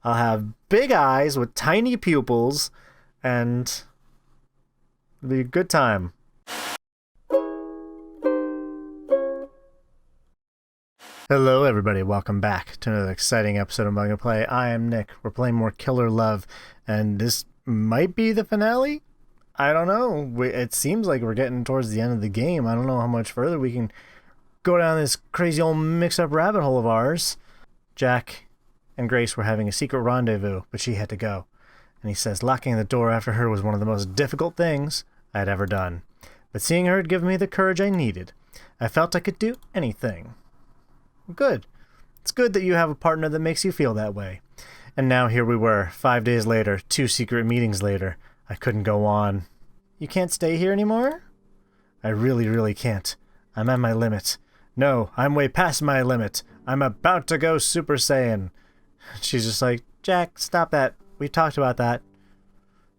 I'll have big eyes with tiny pupils, and it'll be a good time. Hello everybody, welcome back to another exciting episode of MugAndPlay. I am Nick. We're playing more Killer Love, and this might be the finale? I don't know. It seems like we're getting towards the end of the game. I don't know how much further we can go down this crazy old mix-up rabbit hole of ours. Jack and Grace were having a secret rendezvous, but she had to go. And he says locking the door after her was one of the most difficult things I'd ever done. But seeing her had given me the courage I needed. I felt I could do anything. Good. It's good that you have a partner that makes you feel that way. And now here we were, 5 days later, 2 secret meetings later. I couldn't go on. You can't stay here anymore? I really can't. I'm at my limit. No, I'm way past my limit. I'm about to go Super Saiyan. She's just like, Jack, stop that. We talked about that.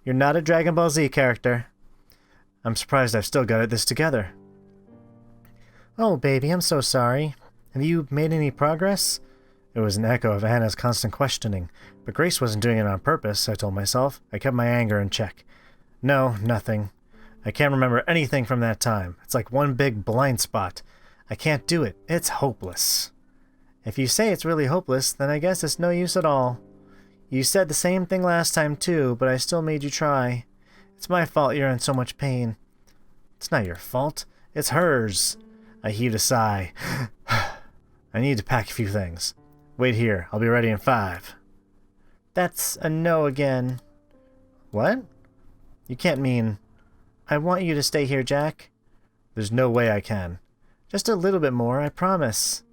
You're not a Dragon Ball Z character. I'm surprised I've still got this together. Oh, baby, I'm so sorry. Have you made any progress? It was an echo of Anna's constant questioning, but Grace wasn't doing it on purpose, I told myself. I kept my anger in check. No, nothing. I can't remember anything from that time. It's like one big blind spot. I can't do it. It's hopeless. If you say it's really hopeless, then I guess it's no use at all. You said the same thing last time too, but I still made you try. It's my fault you're in so much pain. It's not your fault. It's hers. I heaved a sigh. I need to pack a few things. Wait here. I'll be ready in 5. That's a no again. What? You can't mean... I want you to stay here, Jack. There's no way I can. Just a little bit more, I promise.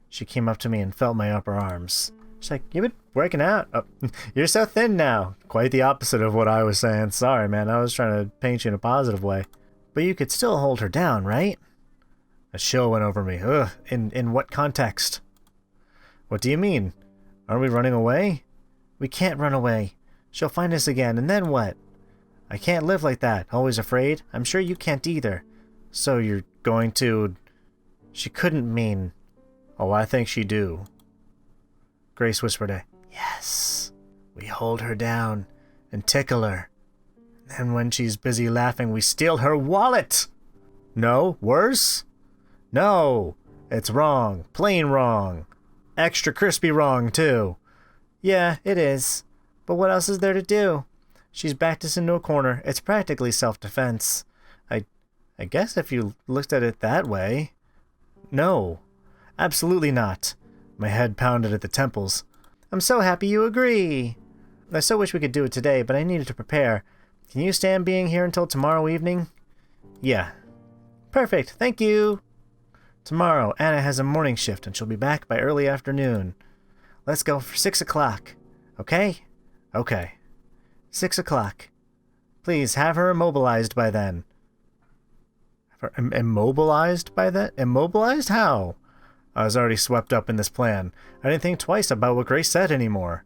She came up to me and felt my upper arms. She's like, you've been working out. Oh, you're so thin now. Quite the opposite of what I was saying. Sorry, man. I was trying to paint you in a positive way. But you could still hold her down, right? A chill went over me. Ugh, in what context? What do you mean? Are we running away? We can't run away. She'll find us again, and then what? I can't live like that, always afraid. I'm sure you can't either. So you're going to... She couldn't mean... Oh, I think she do. Grace whispered yes. We hold her down and tickle her. And when she's busy laughing, we steal her wallet. No, worse? No, it's wrong. Plain wrong. Extra crispy wrong, too. Yeah, it is. But what else is there to do? She's backed us into a corner. It's practically self-defense. I guess if you looked at it that way. No, absolutely not. My head pounded at the temples. I'm so happy you agree. I so wish we could do it today, but I needed to prepare. Can you stand being here until tomorrow evening? Yeah. Perfect, thank you. Tomorrow, Anna has a morning shift, and she'll be back by early afternoon. Let's go for 6 o'clock. Okay? Okay. 6 o'clock. Please, have her immobilized by then. Have her immobilized by then? Immobilized? How? I was already swept up in this plan. I didn't think twice about what Grace said anymore.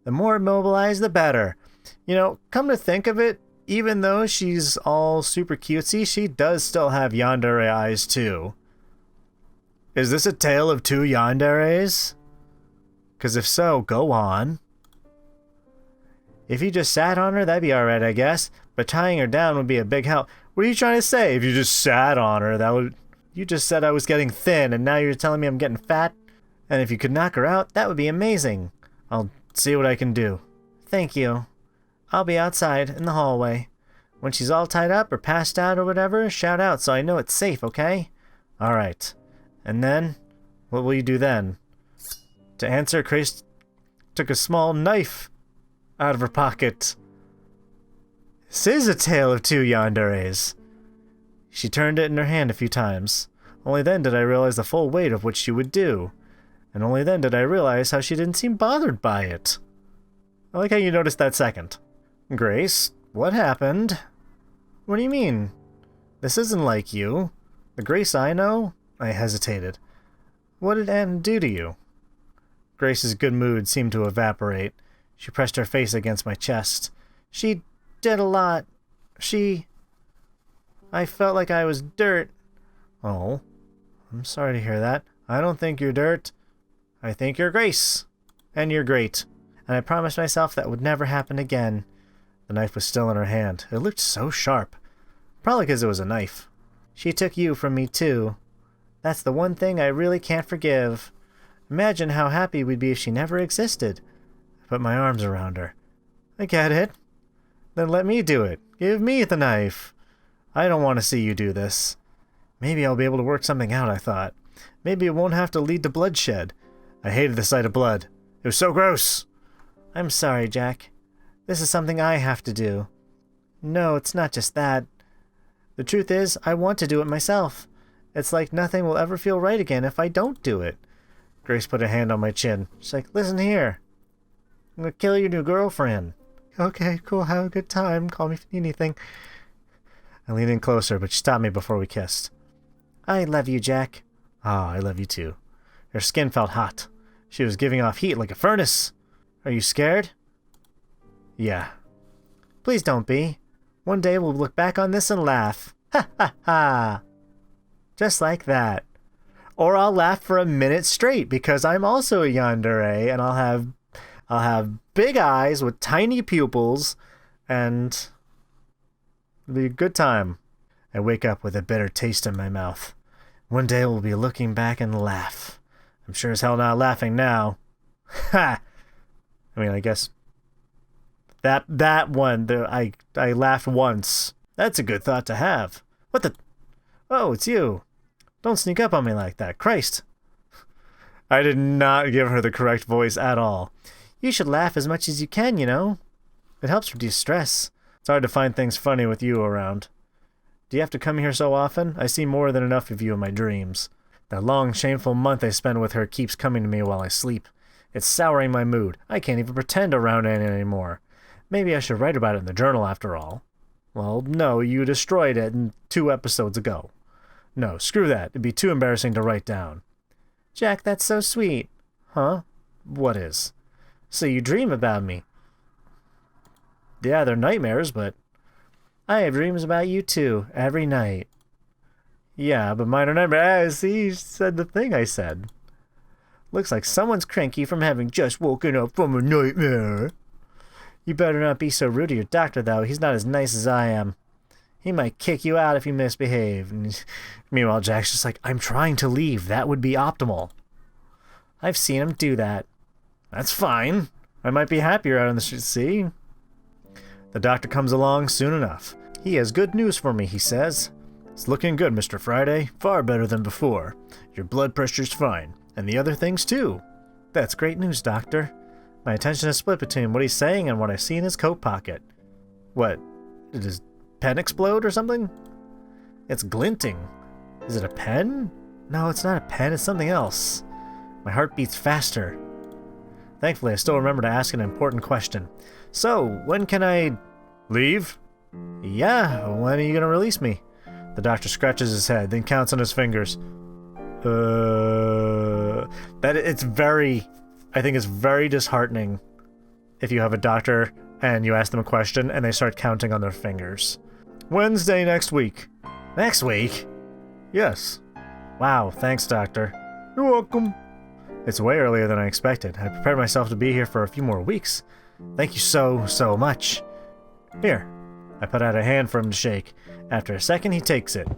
The more immobilized, the better. You know, come to think of it, even though she's all super cutesy, she does still have yandere eyes, too. Is this a tale of 2 yanderes? Because if so, go on. If you just sat on her, that'd be alright, I guess. But tying her down would be a big help. What are you trying to say? If you just sat on her, that would... You just said I was getting thin, and now you're telling me I'm getting fat? And if you could knock her out, that would be amazing. I'll see what I can do. Thank you. I'll be outside in the hallway. When she's all tied up or passed out or whatever, shout out so I know it's safe, okay? Alright. And then? What will you do then? To answer, Grace took a small knife out of her pocket. This is a tale of 2 yanderes. She turned it in her hand a few times. Only then did I realize the full weight of what she would do. And only then did I realize how she didn't seem bothered by it. I like how you noticed that second. Grace, what happened? What do you mean? This isn't like you. The Grace I know? I hesitated. What did Anne do to you? Grace's good mood seemed to evaporate. She pressed her face against my chest. She did a lot. I felt like I was dirt. Oh, I'm sorry to hear that. I don't think you're dirt. I think you're Grace. And you're great. and I promised myself that would never happen again. The knife was still in her hand. It looked so sharp. Probably because it was a knife. She took you from me, too. That's the one thing I really can't forgive. Imagine how happy we'd be if she never existed. I put my arms around her. I get it. Then let me do it. Give me the knife. I don't want to see you do this. Maybe I'll be able to work something out, I thought. Maybe it won't have to lead to bloodshed. I hated the sight of blood. It was so gross. I'm sorry, Jack. This is something I have to do. No, it's not just that. The truth is, I want to do it myself. It's like nothing will ever feel right again if I don't do it. Grace put a hand on my chin. She's like, listen here. I'm gonna kill your new girlfriend. Okay, cool, have a good time. Call me if you need anything. I leaned in closer, but she stopped me before we kissed. I love you, Jack. Ah, I love you too. Her skin felt hot. She was giving off heat like a furnace. Are you scared? Yeah. Please don't be. One day we'll look back on this and laugh. Ha ha ha. Just like that. Or I'll laugh for a minute straight because I'm also a yandere and I'll have big eyes with tiny pupils and it'll be a good time. I wake up with a bitter taste in my mouth. One day we'll be looking back and laugh. I'm sure as hell not laughing now. Ha! I mean, I guess that one, I laughed once. That's a good thought to have. What the? Oh, it's you. Don't sneak up on me like that. Christ. I did not give her the correct voice at all. You should laugh as much as you can, you know. It helps reduce stress. It's hard to find things funny with you around. Do you have to come here so often? I see more than enough of you in my dreams. That long, shameful month I spend with her keeps coming to me while I sleep. It's souring my mood. I can't even pretend around Annie anymore. Maybe I should write about it in the journal after all. Well, no, you destroyed it 2 episodes ago. No, screw that. It'd be too embarrassing to write down. Jack, that's so sweet. Huh? What is? So you dream about me. Yeah, they're nightmares, but I have dreams about you too, every night. Yeah, but mine are nightmares. See, you said the thing I said. Looks like someone's cranky from having just woken up from a nightmare. You better not be so rude to your doctor, though. He's not as nice as I am. He might kick you out if you misbehave. Meanwhile, Jack's just like, I'm trying to leave. That would be optimal. I've seen him do that. That's fine. I might be happier out on the street. See? The doctor comes along soon enough. He has good news for me, he says. It's looking good, Mr. Friday. Far better than before. Your blood pressure's fine. And the other things, too. That's great news, Doctor. My attention is split between what he's saying and what I see in his coat pocket. What? Did his pen explode or something? It's glinting. Is it a pen? No, it's not a pen. It's something else. My heart beats faster. Thankfully, I still remember to ask an important question. So, when can I leave? Yeah, when are you going to release me? The doctor scratches his head, then counts on his fingers. I think it's very disheartening if you have a doctor and you ask them a question and they start counting on their fingers. Wednesday next week. Next week? Yes. Wow, thanks, doctor. You're welcome. It's way earlier than I expected. I prepared myself to be here for a few more weeks. Thank you so much. Here. I put out a hand for him to shake. After a second, he takes it.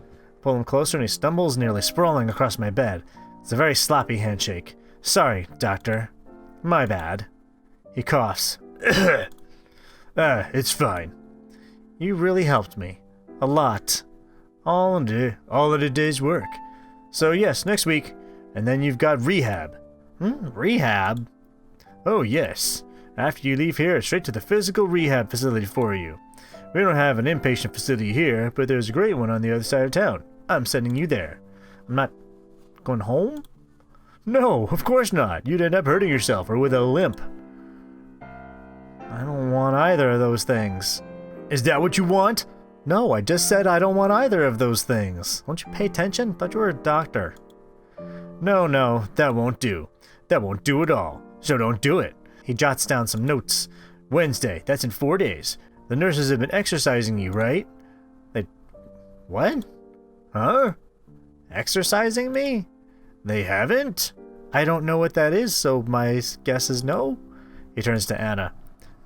Pull him closer and he stumbles, nearly sprawling across my bed. It's a very sloppy handshake. Sorry, doctor. My bad. He coughs. It's fine. You really helped me. A lot. All in a day's work. So yes, next week. And then you've got rehab. Rehab? Oh yes. After you leave here, straight to the physical rehab facility for you. We don't have an inpatient facility here, but there's a great one on the other side of town. I'm sending you there. I'm not going home? No, of course not. You'd end up hurting yourself or with a limp. I don't want either of those things. Is that what you want? No, I just said I don't want either of those things. Won't you pay attention? Thought you were a doctor. No, that won't do. That won't do at all. So don't do it. He jots down some notes. Wednesday, that's in 4 days. The nurses have been exercising you, right? What? Huh? Exercising me? They haven't? I don't know what that is, so my guess is no. He turns to Anna.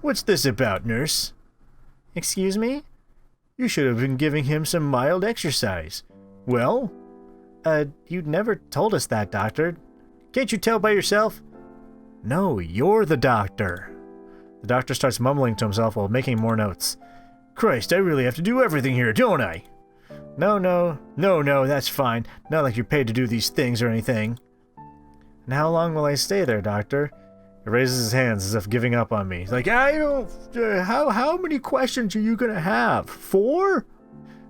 What's this about, nurse? Excuse me? You should have been giving him some mild exercise. Well? You never told us that, doctor. Can't you tell by yourself? No, you're the doctor. The doctor starts mumbling to himself while making more notes. Christ, I really have to do everything here, don't I? No, that's fine. Not like you're paid to do these things or anything. And how long will I stay there, doctor? He raises his hands as if giving up on me. He's like, I don't... how many questions are you gonna have? 4?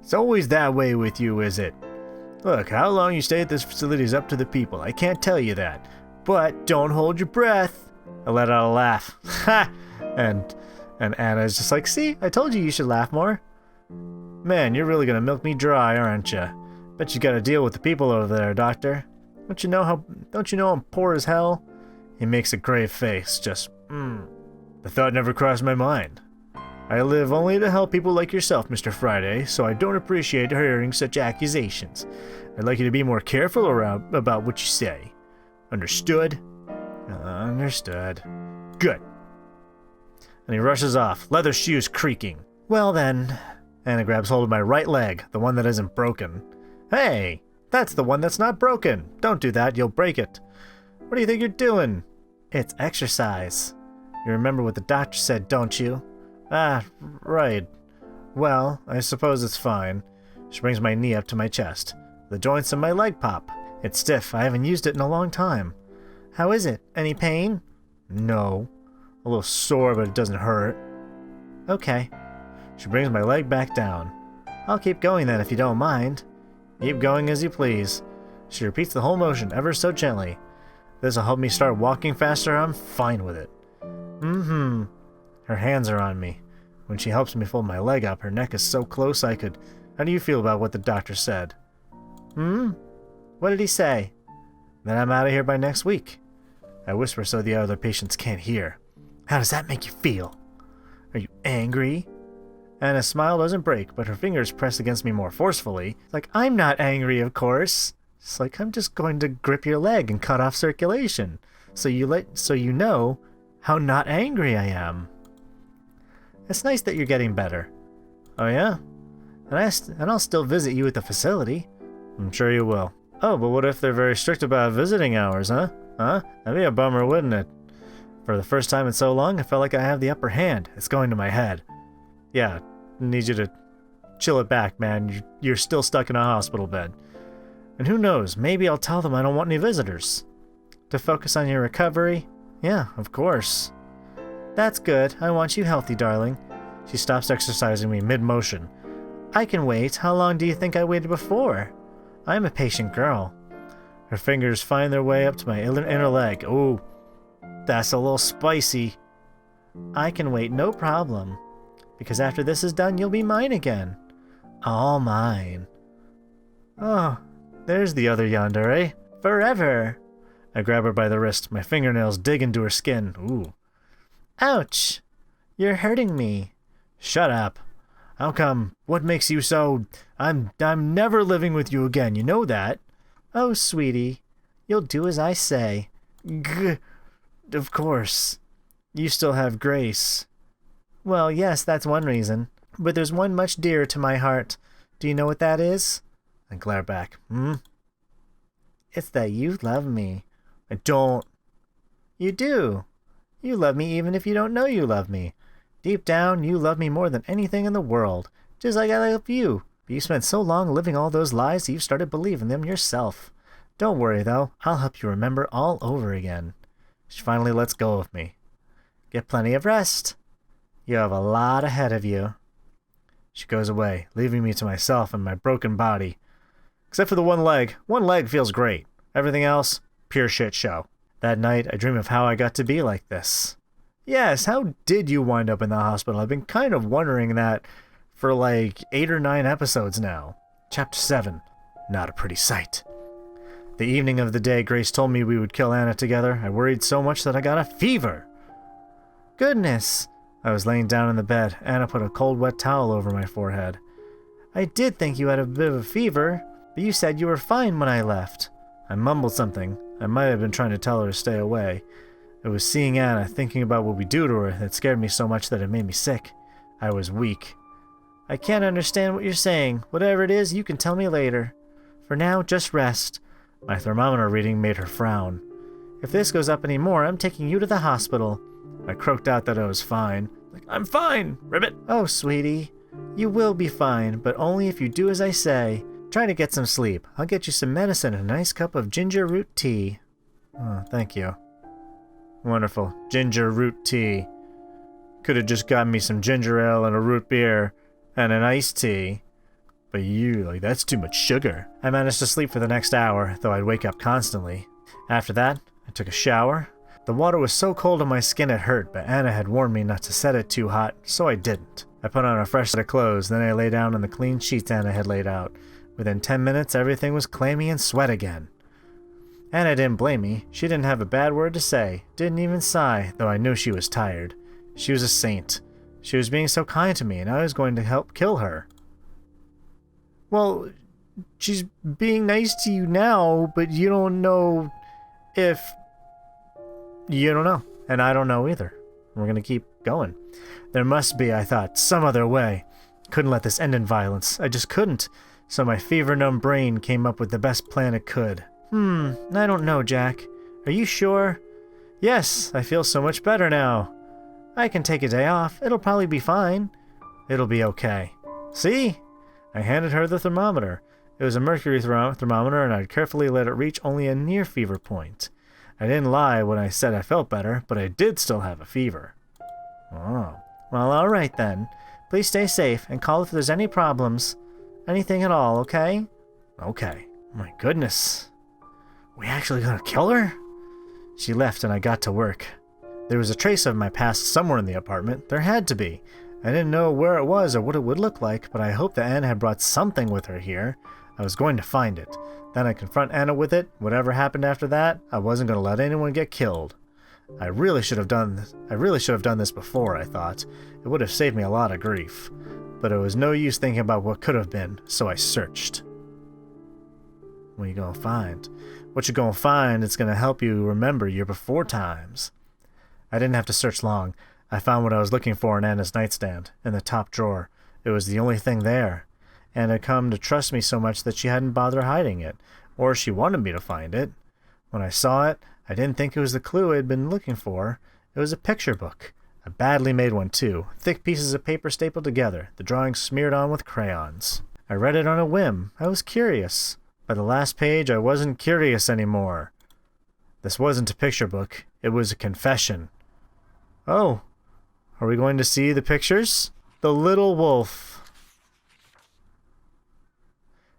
It's always that way with you, is it? Look, how long you stay at this facility is up to the people. I can't tell you that. But don't hold your breath. I let out a laugh. Ha! And Anna's just like, see, I told you should laugh more. Man, you're really gonna milk me dry, aren't you? Bet you gotta deal with the people over there, doctor. Don't you know I'm poor as hell? He makes a grave face, just, The thought never crossed my mind. I live only to help people like yourself, Mr. Friday, so I don't appreciate hearing such accusations. I'd like you to be more careful about what you say. Understood? Understood. Good. And he rushes off, leather shoes creaking. Well then... Anna grabs hold of my right leg, the one that isn't broken. Hey! That's the one that's not broken! Don't do that, you'll break it. What do you think you're doing? It's exercise. You remember what the doctor said, don't you? Ah, right. Well, I suppose it's fine. She brings my knee up to my chest. The joints in my leg pop. It's stiff, I haven't used it in a long time. How is it? Any pain? No. A little sore, but it doesn't hurt. Okay. She brings my leg back down. I'll keep going then if you don't mind. Keep going as you please. She repeats the whole motion ever so gently. This'll help me start walking faster, I'm fine with it. Her hands are on me. When she helps me fold my leg up, her neck is so close I could... How do you feel about what the doctor said? What did he say? That I'm out of here by next week. I whisper so the other patients can't hear. How does that make you feel? Are you angry? Anna's smile doesn't break, but her fingers press against me more forcefully. Like, I'm not angry, of course. It's like, I'm just going to grip your leg and cut off circulation. So you know how not angry I am. It's nice that you're getting better. Oh yeah? And I'll still visit you at the facility. I'm sure you will. Oh, but what if they're very strict about visiting hours, huh? That'd be a bummer, wouldn't it? For the first time in so long, I felt like I have the upper hand. It's going to my head. Yeah, I need you to chill it back, man. You're still stuck in a hospital bed. And who knows, maybe I'll tell them I don't want any visitors. To focus on your recovery? Yeah, of course. That's good. I want you healthy, darling. She stops exercising me mid-motion. I can wait. How long do you think I waited before? I'm a patient girl. Her fingers find their way up to my inner leg. Ooh, that's a little spicy. I can wait, no problem. Because after this is done, you'll be mine again. All mine. Oh, there's the other yandere. Forever. I grab her by the wrist. My fingernails dig into her skin. Ooh. Ouch. You're hurting me. Shut up. How come? What makes you so... I'm never living with you again, you know that. Oh, sweetie. You'll do as I say. Gh. Of course. You still have Grace. Well, yes, that's one reason. But there's one much dearer to my heart. Do you know what that is? I glare back. It's that you love me. I don't. You do. You love me even if you don't know you love me. Deep down, you love me more than anything in the world. Just like I love you. But you spent so long living all those lies you've started believing them yourself. Don't worry, though. I'll help you remember all over again. She finally lets go of me. Get plenty of rest. You have a lot ahead of you. She goes away, leaving me to myself and my broken body. Except for the one leg. One leg feels great. Everything else, pure shit show. That night, I dream of how I got to be like this. Yes, how did you wind up in the hospital? I've been kind of wondering that for like 8 or 9 episodes now. Chapter 7. Not a pretty sight. The evening of the day Grace told me we would kill Anna together, I worried so much that I got a fever. Goodness. I was laying down in the bed. Anna put a cold, wet towel over my forehead. I did think you had a bit of a fever, but you said you were fine when I left. I mumbled something. I might have been trying to tell her to stay away. It was seeing Anna, thinking about what we do to her, that scared me so much that it made me sick. I was weak. I can't understand what you're saying. Whatever it is, you can tell me later. For now, just rest. My thermometer reading made her frown. If this goes up any more, I'm taking you to the hospital. I croaked out that I was fine. Like, I'm fine, Ribbit. Oh, sweetie. You will be fine, but only if you do as I say. Try to get some sleep. I'll get you some medicine and a nice cup of ginger root tea. Oh, thank you. Wonderful. Ginger root tea. Could have just gotten me some ginger ale and a root beer and an iced tea. But that's too much sugar. I managed to sleep for the next hour, though I'd wake up constantly. After that, I took a shower. The water was so cold on my skin it hurt, but Anna had warned me not to set it too hot, so I didn't. I put on a fresh set of clothes, then I lay down on the clean sheets Anna had laid out. Within 10 minutes, everything was clammy and sweat again. Anna didn't blame me. She didn't have a bad word to say, didn't even sigh, though I knew she was tired. She was a saint. She was being so kind to me, and I was going to help kill her. Well, she's being nice to you now, but you don't know if... You don't know, and I don't know either. We're gonna keep going. There must be, I thought, some other way. Couldn't let this end in violence. I just couldn't. So my fever-numb brain came up with the best plan it could. I don't know, Jack. Are you sure? Yes, I feel so much better now. I can take a day off. It'll probably be fine. It'll be okay. See? I handed her the thermometer. It was a mercury thermometer, and I'd carefully let it reach only a near fever point. I didn't lie when I said I felt better, but I did still have a fever. Oh. Well, all right then. Please stay safe and call if there's any problems. Anything at all, okay? Okay. My goodness. We actually gonna kill her? She left and I got to work. There was a trace of my past somewhere in the apartment. There had to be. I didn't know where it was or what it would look like, but I hoped that Anna had brought something with her here. I was going to find it. Then I'd confront Anna with it. Whatever happened after that, I wasn't going to let anyone get killed. I really should have done this before, I thought. It would have saved me a lot of grief. But it was no use thinking about what could have been, so I searched. What you gonna find? What you gonna find that's gonna help you remember your before times? I didn't have to search long. I found what I was looking for in Anna's nightstand, in the top drawer. It was the only thing there. Anna had come to trust me so much that she hadn't bothered hiding it, or she wanted me to find it. When I saw it, I didn't think it was the clue I had been looking for. It was a picture book. A badly made one, too. Thick pieces of paper stapled together, the drawings smeared on with crayons. I read it on a whim. I was curious. By the last page, I wasn't curious anymore. This wasn't a picture book. It was a confession. Oh, are we going to see the pictures? The little wolf.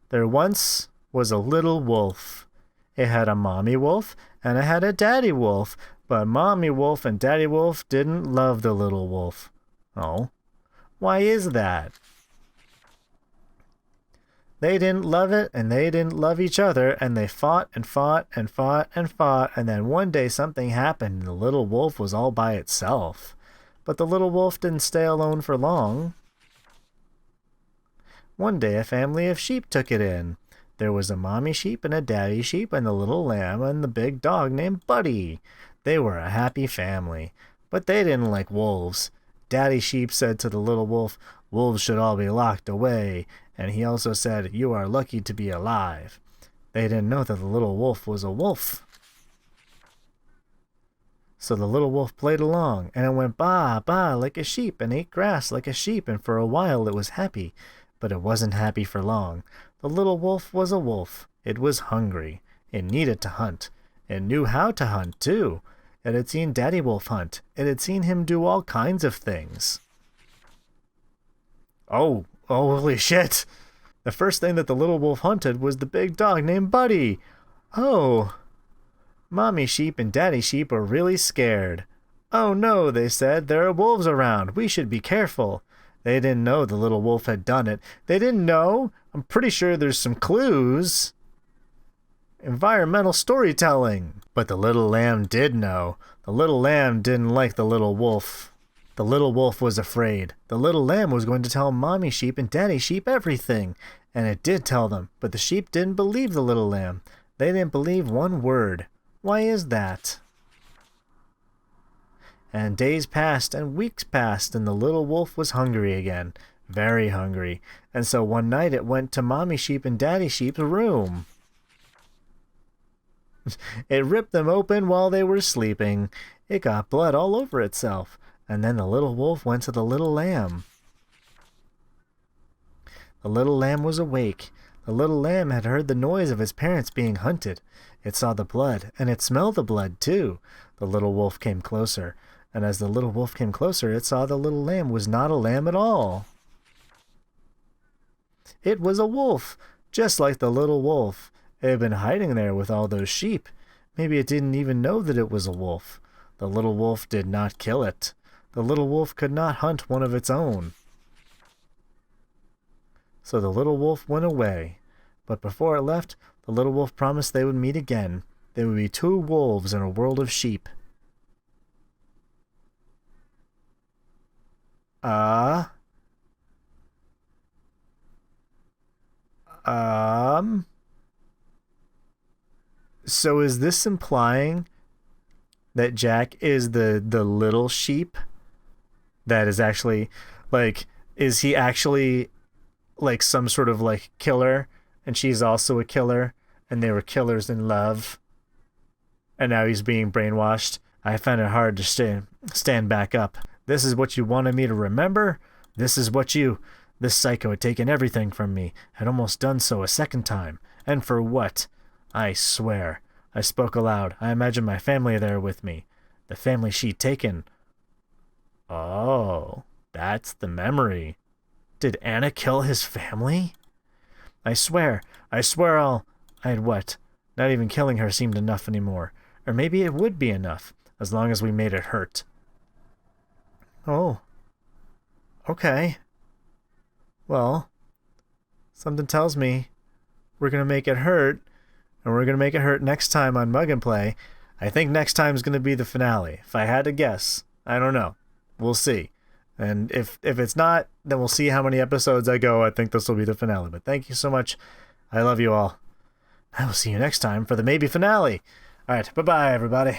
There once was a little wolf. It had a mommy wolf and it had a daddy wolf, but mommy wolf and daddy wolf didn't love the little wolf. Oh, why is that? They didn't love it, and they didn't love each other, and they fought and fought and fought and fought, and then one day something happened, and the little wolf was all by itself. But the little wolf didn't stay alone for long. One day a family of sheep took it in. There was a mommy sheep and a daddy sheep and the little lamb and the big dog named Buddy. They were a happy family, but they didn't like wolves. Daddy sheep said to the little wolf, "Wolves should all be locked away," and he also said, "You are lucky to be alive." They didn't know that the little wolf was a wolf. So the little wolf played along, and it went baa, baa like a sheep, and ate grass like a sheep, and for a while it was happy. But it wasn't happy for long. The little wolf was a wolf. It was hungry. It needed to hunt. It knew how to hunt, too. It had seen Daddy Wolf hunt. It had seen him do all kinds of things. Oh, holy shit! The first thing that the little wolf hunted was the big dog named Buddy. Oh! Mommy sheep and daddy sheep were really scared. "Oh no," they said, "there are wolves around. We should be careful." They didn't know the little wolf had done it. They didn't know. I'm pretty sure there's some clues. Environmental storytelling. But the little lamb did know. The little lamb didn't like the little wolf. The little wolf was afraid. The little lamb was going to tell mommy sheep and daddy sheep everything. And it did tell them, but the sheep didn't believe the little lamb. They didn't believe one word. Why is that? And days passed and weeks passed, and the little wolf was hungry again. Very hungry. And so one night it went to Mommy Sheep and Daddy Sheep's room. It ripped them open while they were sleeping. It got blood all over itself. And then the little wolf went to the little lamb. The little lamb was awake. The little lamb had heard the noise of its parents being hunted. It saw the blood, and it smelled the blood, too. The little wolf came closer, and as the little wolf came closer, it saw the little lamb was not a lamb at all. It was a wolf, just like the little wolf. It had been hiding there with all those sheep. Maybe it didn't even know that it was a wolf. The little wolf did not kill it. The little wolf could not hunt one of its own. So the little wolf went away. But before it left, the little wolf promised they would meet again. There would be 2 wolves in a world of sheep. So is this implying that Jack is the little sheep that is actually, like, is he actually like some sort of like killer, and she's also a killer, and they were killers in love, and now he's being brainwashed? I found it hard to stand back up. This is what you wanted me to remember? This psycho had taken everything from me, had almost done so a second time. And for what? I swear. I spoke aloud. I imagined my family there with me. The family she'd taken. Oh, that's the memory. Did Anna kill his family? I swear I had what? Not even killing her seemed enough anymore. Or maybe it would be enough, as long as we made it hurt. Oh. Okay. Well, something tells me we're going to make it hurt, and we're going to make it hurt next time on Mug and Play. I think next time is going to be the finale. If I had to guess, I don't know. We'll see. And if it's not, then we'll see how many episodes I go. I think this will be the finale. But thank you so much. I love you all. I will see you next time for the maybe finale. All right, bye-bye, everybody.